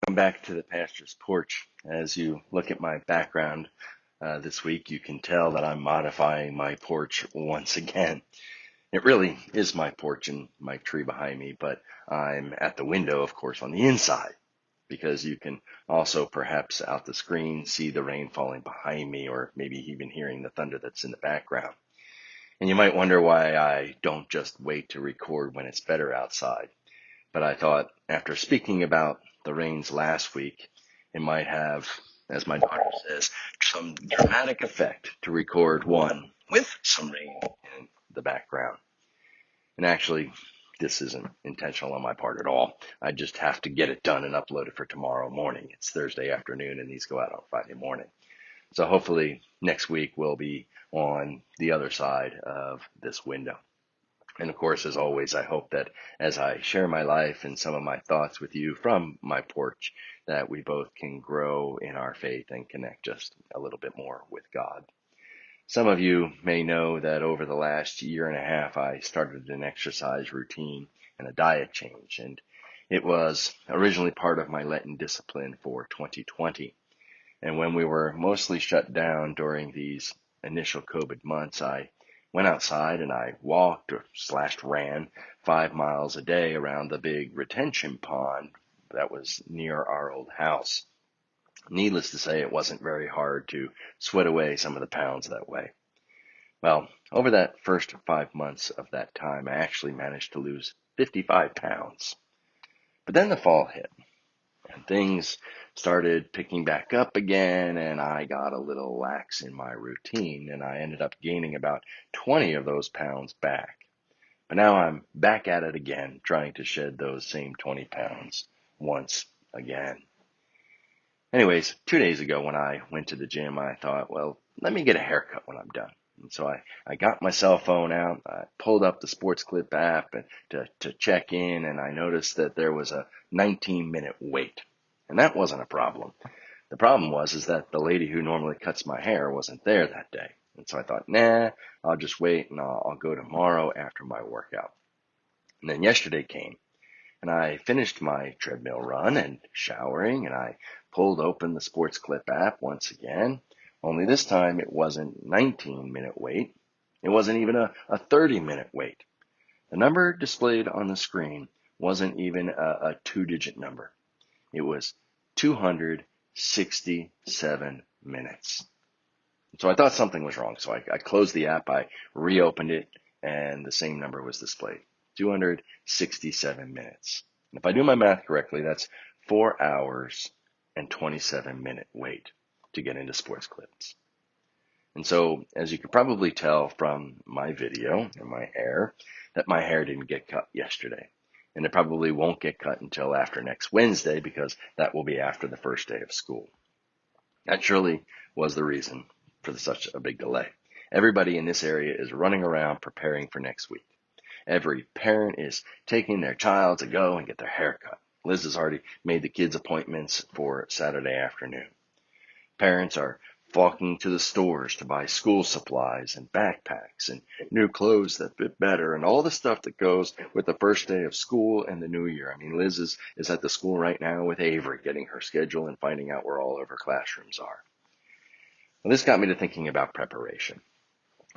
Welcome back to the pastor's porch. As you look at my background this week, you can tell that I'm modifying my porch once again. It really is my porch and my tree behind me, but I'm at the window, of course, on the inside because you can also perhaps out the screen see the rain falling behind me or maybe even hearing the thunder that's in the background. And you might wonder why I don't just wait to record when it's better outside. But I thought after speaking about the rains last week, it might have, as my daughter says, some dramatic effect to record one with some rain in the background. And actually, this isn't intentional on my part at all. I just have to get it done and upload it for tomorrow morning. It's Thursday afternoon and these go out on Friday morning. So hopefully next week we'll be on the other side of this window. And of course, as always, I hope that as I share my life and some of my thoughts with you from my porch, that we both can grow in our faith and connect just a little bit more with God. Some of you may know that over the last year and a half, I started an exercise routine and a diet change. And it was originally part of my Lenten discipline for 2020. And when we were mostly shut down during these initial COVID months, I went outside and I walked or /ran 5 miles a day around the big retention pond that was near our old house. Needless to say, it wasn't very hard to sweat away some of the pounds that way. Well, over that first 5 months of that time, I actually managed to lose 55 pounds. But then the fall hit. And things started picking back up again, and I got a little lax in my routine, and I ended up gaining about 20 of those pounds back. But now I'm back at it again, trying to shed those same 20 pounds once again. Anyways, 2 days ago when I went to the gym, I thought, well, let me get a haircut when I'm done. And so I got my cell phone out, I pulled up the Sports Clip app to check in, and I noticed that there was a 19-minute wait. And that wasn't a problem. The problem is that the lady who normally cuts my hair wasn't there that day. And so I thought, nah, I'll just wait and I'll go tomorrow after my workout. And then yesterday came and I finished my treadmill run and showering and I pulled open the Sports Clip app once again. Only this time it wasn't 19-minute wait. It wasn't even a 30-minute wait. The number displayed on the screen wasn't even a two-digit number. It was 267 minutes. So I thought something was wrong. So I closed the app, I reopened it, and the same number was displayed. 267 minutes. And if I do my math correctly, that's 4 hours and 27-minute wait to get into Sports Clips. And so, as you could probably tell from my video and my hair, that my hair didn't get cut yesterday. And it probably won't get cut until after next Wednesday because that will be after the first day of school. That surely was the reason for such a big delay. Everybody in this area is running around preparing for next week. Every parent is taking their child to go and get their hair cut. Liz has already made the kids' appointments for Saturday afternoon. Parents are flocking to the stores to buy school supplies and backpacks and new clothes that fit better and all the stuff that goes with the first day of school and the new year. I mean, Liz is at the school right now with Avery, getting her schedule and finding out where all of her classrooms are. Well, this got me to thinking about preparation.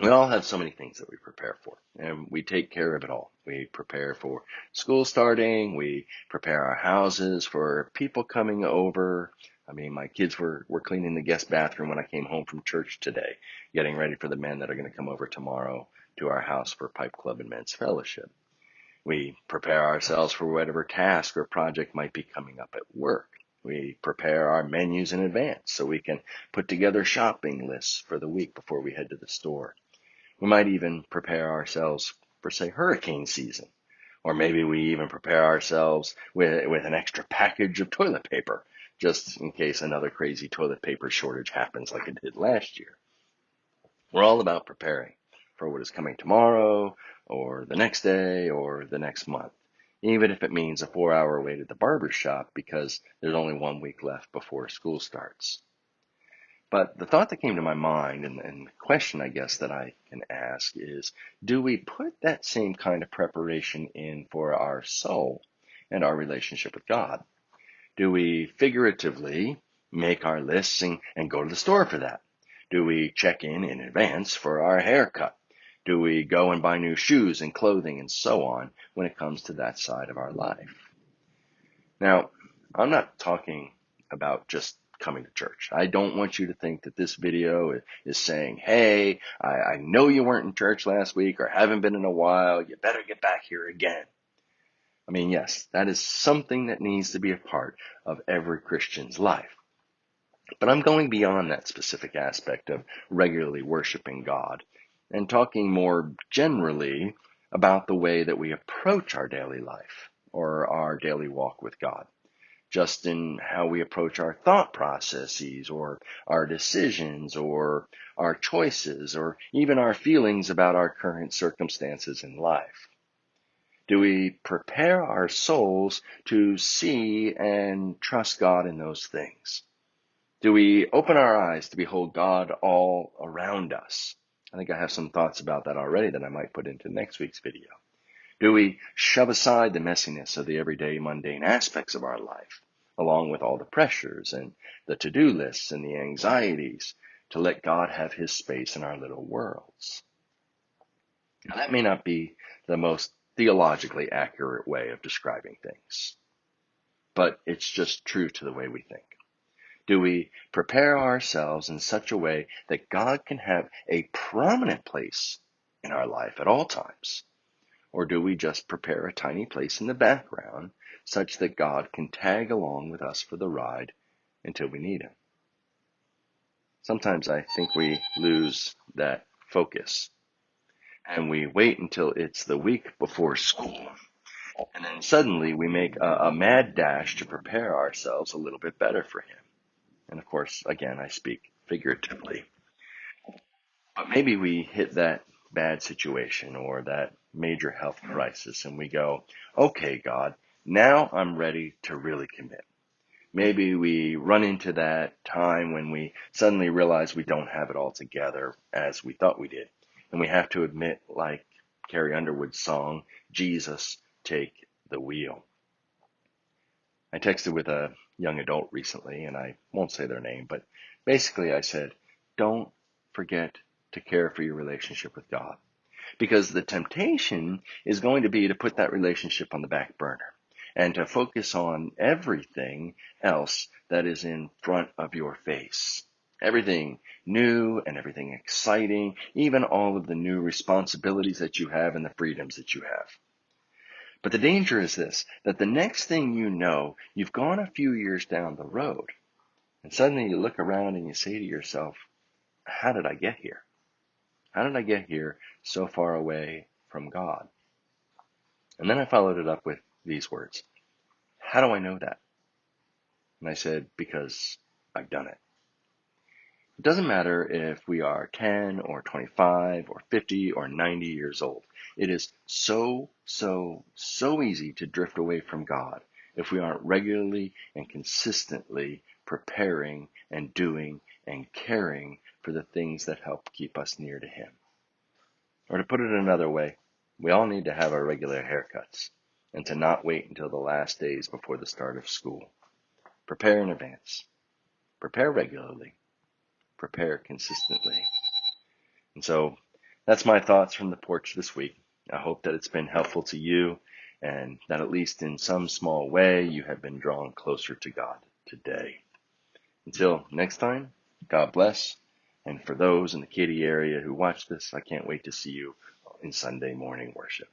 We all have so many things that we prepare for, and we take care of it all. We prepare for school starting. We prepare our houses for people coming over. I mean, my kids were cleaning the guest bathroom when I came home from church today, getting ready for the men that are going to come over tomorrow to our house for Pipe Club and Men's Fellowship. We prepare ourselves for whatever task or project might be coming up at work. We prepare our menus in advance so we can put together shopping lists for the week before we head to the store. We might even prepare ourselves for, say, hurricane season. Or maybe we even prepare ourselves with an extra package of toilet paper, just in case another crazy toilet paper shortage happens like it did last year. We're all about preparing for what is coming tomorrow, or the next day, or the next month, even if it means a 4-hour wait at the barber shop because there's only 1 week left before school starts. But the thought that came to my mind, and the question I guess that I can ask is, do we put that same kind of preparation in for our soul and our relationship with God? Do we figuratively make our lists and go to the store for that? Do we check in advance for our haircut? Do we go and buy new shoes and clothing and so on when it comes to that side of our life? Now, I'm not talking about just coming to church. I don't want you to think that this video is saying, hey, I know you weren't in church last week or haven't been in a while. You better get back here again. I mean, yes, that is something that needs to be a part of every Christian's life. But I'm going beyond that specific aspect of regularly worshiping God and talking more generally about the way that we approach our daily life or our daily walk with God, just in how we approach our thought processes or our decisions or our choices or even our feelings about our current circumstances in life. Do we prepare our souls to see and trust God in those things? Do we open our eyes to behold God all around us? I think I have some thoughts about that already that I might put into next week's video. Do we shove aside the messiness of the everyday mundane aspects of our life, along with all the pressures and the to-do lists and the anxieties, to let God have his space in our little worlds? Now, that may not be the most theologically accurate way of describing things, but it's just true to the way we think. Do we prepare ourselves in such a way that God can have a prominent place in our life at all times? Or do we just prepare a tiny place in the background such that God can tag along with us for the ride until we need him? Sometimes I think we lose that focus and we wait until it's the week before school. And then suddenly we make a mad dash to prepare ourselves a little bit better for him. And of course, again, I speak figuratively. But maybe we hit that bad situation or that major health crisis and we go, okay, God, now I'm ready to really commit. Maybe we run into that time when we suddenly realize we don't have it all together as we thought we did. And we have to admit, like Carrie Underwood's song, Jesus, take the wheel. I texted with a young adult recently, and I won't say their name, but basically I said, don't forget to care for your relationship with God, because the temptation is going to be to put that relationship on the back burner and to focus on everything else that is in front of your face. Everything new and everything exciting, even all of the new responsibilities that you have and the freedoms that you have. But the danger is this, that the next thing you know, you've gone a few years down the road, and suddenly you look around and you say to yourself, how did I get here? How did I get here so far away from God? And then I followed it up with these words. How do I know that? And I said, because I've done it. It doesn't matter if we are 10 or 25 or 50 or 90 years old. It is so easy to drift away from God if we aren't regularly and consistently preparing and doing and caring for the things that help keep us near to him. Or to put it another way, we all need to have our regular haircuts and to not wait until the last days before the start of school. Prepare in advance. Prepare regularly. Prepare consistently. And so that's my thoughts from the porch this week. I hope that it's been helpful to you and that at least in some small way you have been drawn closer to God today. Until next time, God bless. And for those in the Katy area who watch this, I can't wait to see you in Sunday morning worship.